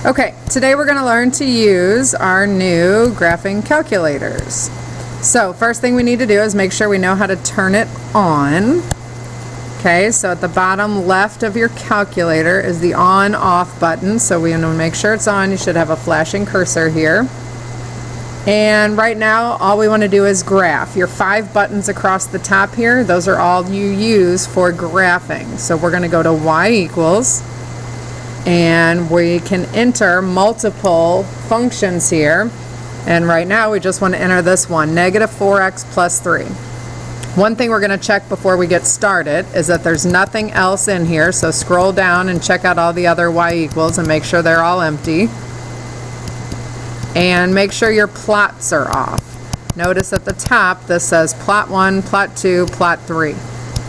Okay, today we're going to learn to use our new graphing calculators. So first thing we need to do is make sure we know how to turn it on. Okay, so at the bottom left of your calculator is the on-off button. So we want to make sure it's on. You should have a flashing cursor here. And right now all we want to do is graph. Your 5 buttons across the top here, those are all you use for graphing. So we're going to go to y equals. And we can enter multiple functions here, and right now we just want to enter this one, negative 4x plus 3. One thing we're going to check before we get started is that there's nothing else in here, so scroll down and check out all the other y equals and make sure they're all empty. And make sure your plots are off. Notice at the top this says plot 1, plot 2, plot 3.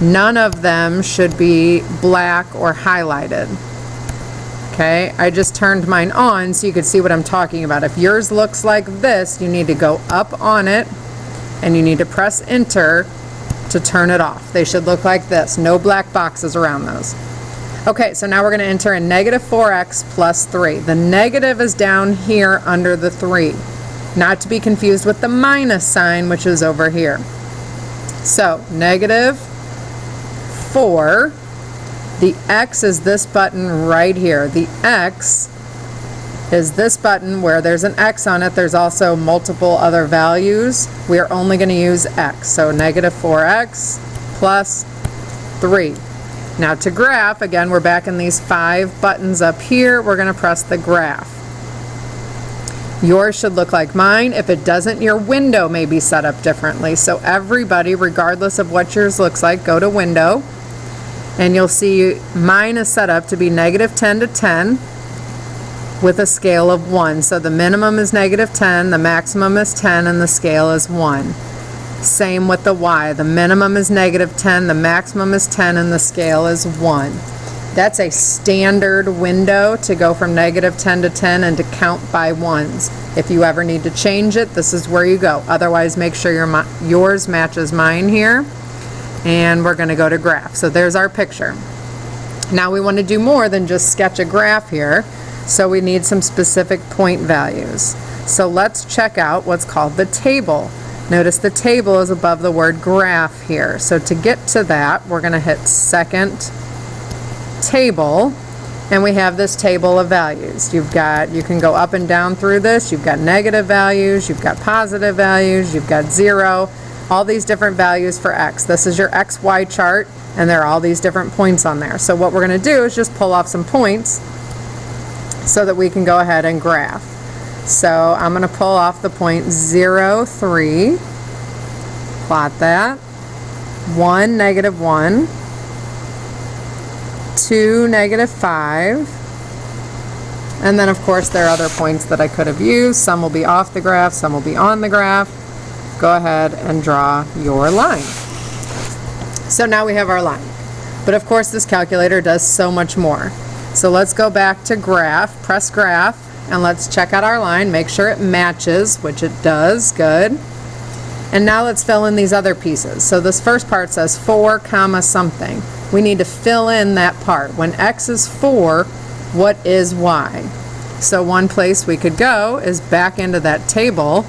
None of them should be black or highlighted. Okay, I just turned mine on so you could see what I'm talking about. If yours looks like this, you need to go up on it and you need to press enter to turn it off. They should look like this, no black boxes around those. Okay, so now we're going to enter in negative 4x plus 3. The negative is down here under the 3, not to be confused with the minus sign, which is over here. So negative 4. The X is this button right here. The X is this button where there's an X on it. There's also multiple other values. We are only going to use X. So negative 4x plus 3. Now to graph, again, we're back in these 5 buttons up here. We're going to press the graph. Yours should look like mine. If it doesn't, your window may be set up differently. So everybody, regardless of what yours looks like, go to window. And you'll see mine is set up to be negative 10 to 10 with a scale of 1. So the minimum is negative 10, the maximum is 10, and the scale is 1. Same with the y. The minimum is negative 10, the maximum is 10, and the scale is 1. That's a standard window to go from negative 10 to 10 and to count by ones. If you ever need to change it, this is where you go. Otherwise, make sure yours matches mine here. And we're going to go to graph. So there's our picture. Now we want to do more than just sketch a graph here, so we need some specific point values. So let's check out what's called the table. Notice the table is above the word graph here. So to get to that, we're going to hit second table, and we have this table of values. You can go up and down through this. You've got negative values, you've got positive values, you've got 0. All these different values for x. This is your XY chart, and there are all these different points on there. So what we're going to do is just pull off some points so that we can go ahead and graph. So I'm going to pull off the point 0, 3, plot that, 1, negative 1, 2, negative 5, and then of course there are other points that I could have used. Some will be off the graph, some will be on the graph. Go ahead and draw your line. So now we have our line. But of course this calculator does so much more. So let's go back to graph, press graph, and let's check out our line, make sure it matches, which it does, good. And now let's fill in these other pieces. So this first part says 4 comma something. We need to fill in that part. When x is 4, what is y? So one place we could go is back into that table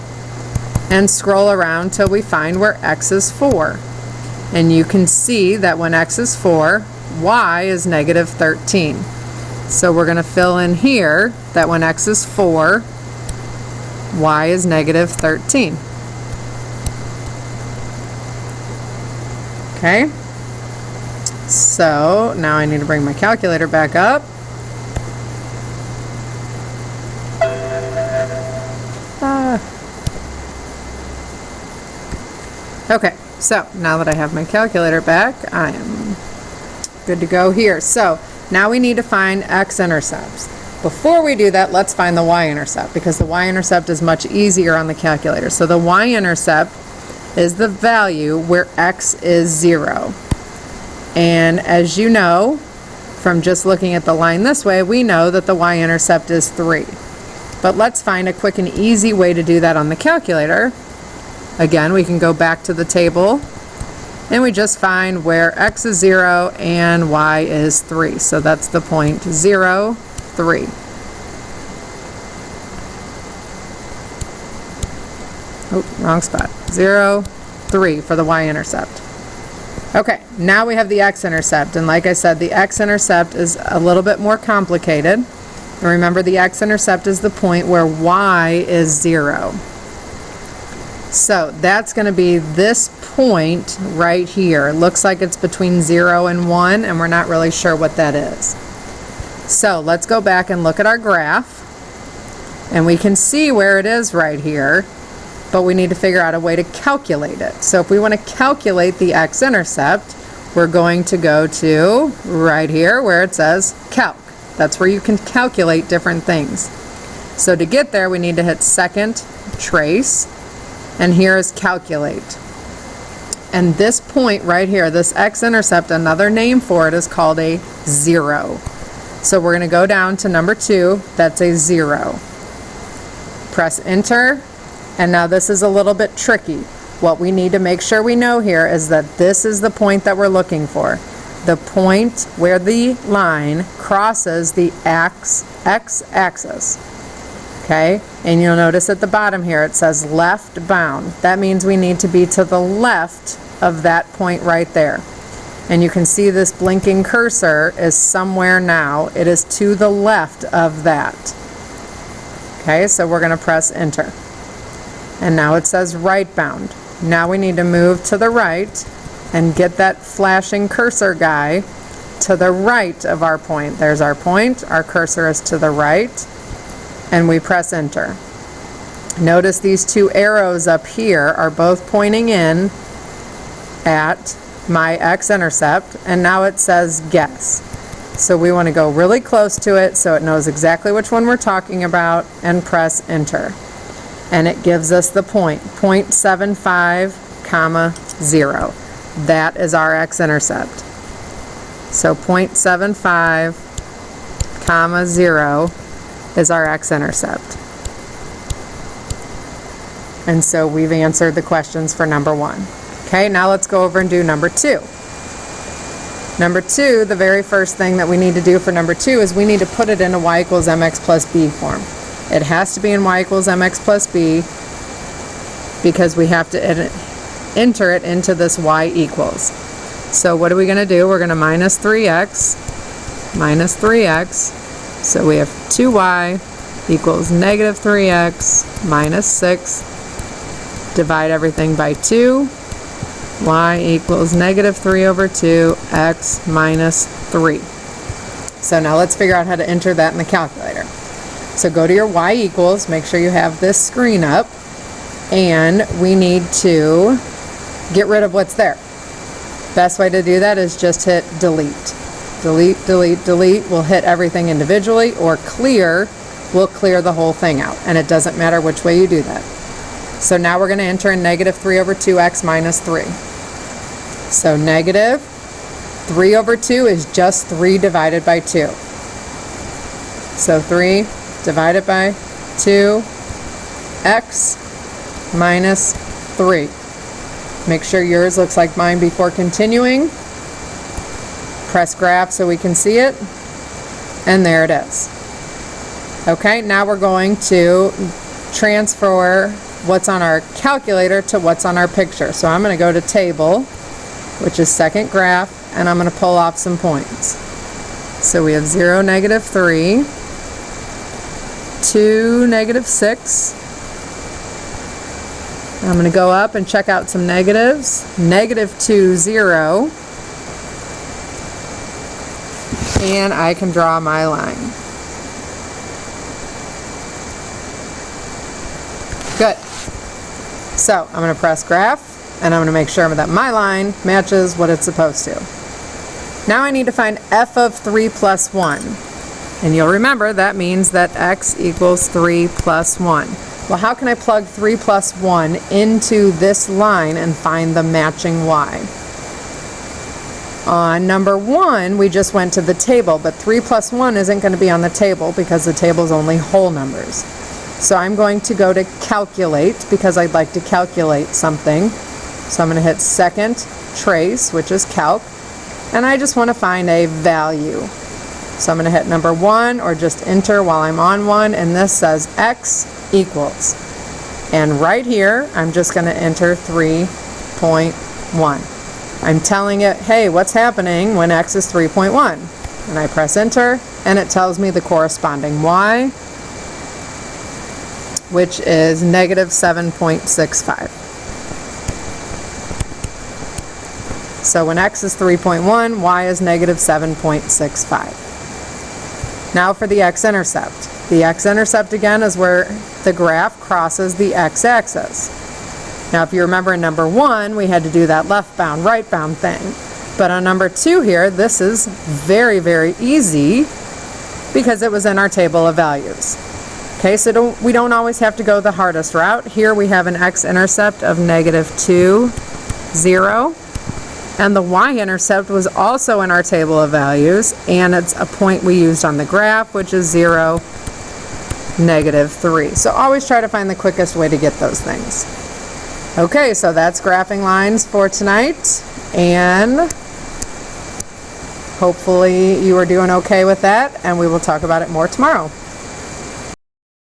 and scroll around till we find where x is 4. And you can see that when x is 4, y is negative 13. So we're going to fill in here that when x is 4, y is negative 13. Okay, so now I need to bring my calculator back up. Okay, so now that I have my calculator back, I am good to go here. So now we need to find x-intercepts. Before we do that, let's find the y-intercept, because the y-intercept is much easier on the calculator. So the y-intercept is the value where x is 0. And as you know, from just looking at the line this way, we know that the y-intercept is 3. But let's find a quick and easy way to do that on the calculator. Again, we can go back to the table and we just find where x is 0 and y is 3. So that's the point 0, 3. oh, wrong spot, 0, 3 for the y-intercept. Okay, now we have the x-intercept, and like I said, the x-intercept is a little bit more complicated. And remember, the x-intercept is the point where y is 0. So that's going to be this point right here. It looks like it's between 0 and 1, and we're not really sure what that is. So let's go back and look at our graph, and we can see where it is right here, but we need to figure out a way to calculate it. So if we want to calculate the x-intercept, we're going to go to right here where it says calc. That's where you can calculate different things. So to get there, we need to hit second, trace, and here is calculate. And this point right here, this x-intercept, another name for it is called a 0. So we're going to go down to number 2, that's a 0. Press enter, and now this is a little bit tricky. What we need to make sure we know here is that this is the point that we're looking for. The point where the line crosses the x-axis. Okay, and you'll notice at the bottom here it says left bound. That means we need to be to the left of that point right there. And you can see this blinking cursor is somewhere now. It is to the left of that. Okay, so we're going to press enter. And now it says right bound. Now we need to move to the right and get that flashing cursor guy to the right of our point. There's our point. Our cursor is to the right. And we press enter. Notice these two arrows up here are both pointing in at my x-intercept, and now it says guess. So we want to go really close to it so it knows exactly which one we're talking about, and press enter. And it gives us the point, 0.75, comma, 0. That is our x-intercept. So 0.75, comma, 0 is our x-intercept. And so we've answered the questions for number 1. Okay, now let's go over and do number 2. Number 2, the very first thing that we need to do for number 2 is we need to put it in a y equals mx plus b form. It has to be in y equals mx plus b because we have to enter it into this y equals. So what are we going to do? We're going to minus 3x. So we have 2y equals negative 3x minus 6. Divide everything by 2. Y equals negative 3 over 2, x minus 3. So now let's figure out how to enter that in the calculator. So go to your y equals, make sure you have this screen up, and we need to get rid of what's there. Best way to do that is just hit delete. Delete, delete, delete will hit everything individually, or clear will clear the whole thing out, and it doesn't matter which way you do that. So now we're going to enter in negative 3 over 2x minus 3. So negative 3 over 2 is just 3 divided by 2. So 3 divided by 2, x minus 3. Make sure yours looks like mine before continuing. Press graph so we can see it. And there it is. Okay, now we're going to transfer what's on our calculator to what's on our picture. So I'm going to go to table, which is second graph, and I'm going to pull off some points. So we have 0, negative 3, 2, negative 6. I'm going to go up and check out some negatives. Negative 2, 0. And I can draw my line. Good. So I'm going to press graph, and I'm going to make sure that my line matches what it's supposed to. Now I need to find f of 3 plus 1. And you'll remember that means that x equals 3 plus 1. Well, how can I plug 3 plus 1 into this line and find the matching y? On number 1, we just went to the table, but 3 plus 1 isn't going to be on the table because the table is only whole numbers. So I'm going to go to calculate because I'd like to calculate something. So I'm going to hit second trace, which is calc, and I just want to find a value. So I'm going to hit number 1 or just enter while I'm on 1, and this says x equals. And right here, I'm just going to enter 3.1. I'm telling it, hey, what's happening when x is 3.1? And I press enter, and it tells me the corresponding y, which is negative 7.65. So when x is 3.1, y is negative 7.65. Now for the x-intercept. The x-intercept again is where the graph crosses the x-axis. Now if you remember in number 1, we had to do that left-bound, right-bound thing. But on number 2 here, this is very, very easy because it was in our table of values. Okay, so we don't always have to go the hardest route. Here we have an x-intercept of negative 2, 0. And the y-intercept was also in our table of values, and it's a point we used on the graph, which is 0, negative 3. So always try to find the quickest way to get those things. Okay, so that's graphing lines for tonight, and hopefully you are doing okay with that, and we will talk about it more tomorrow.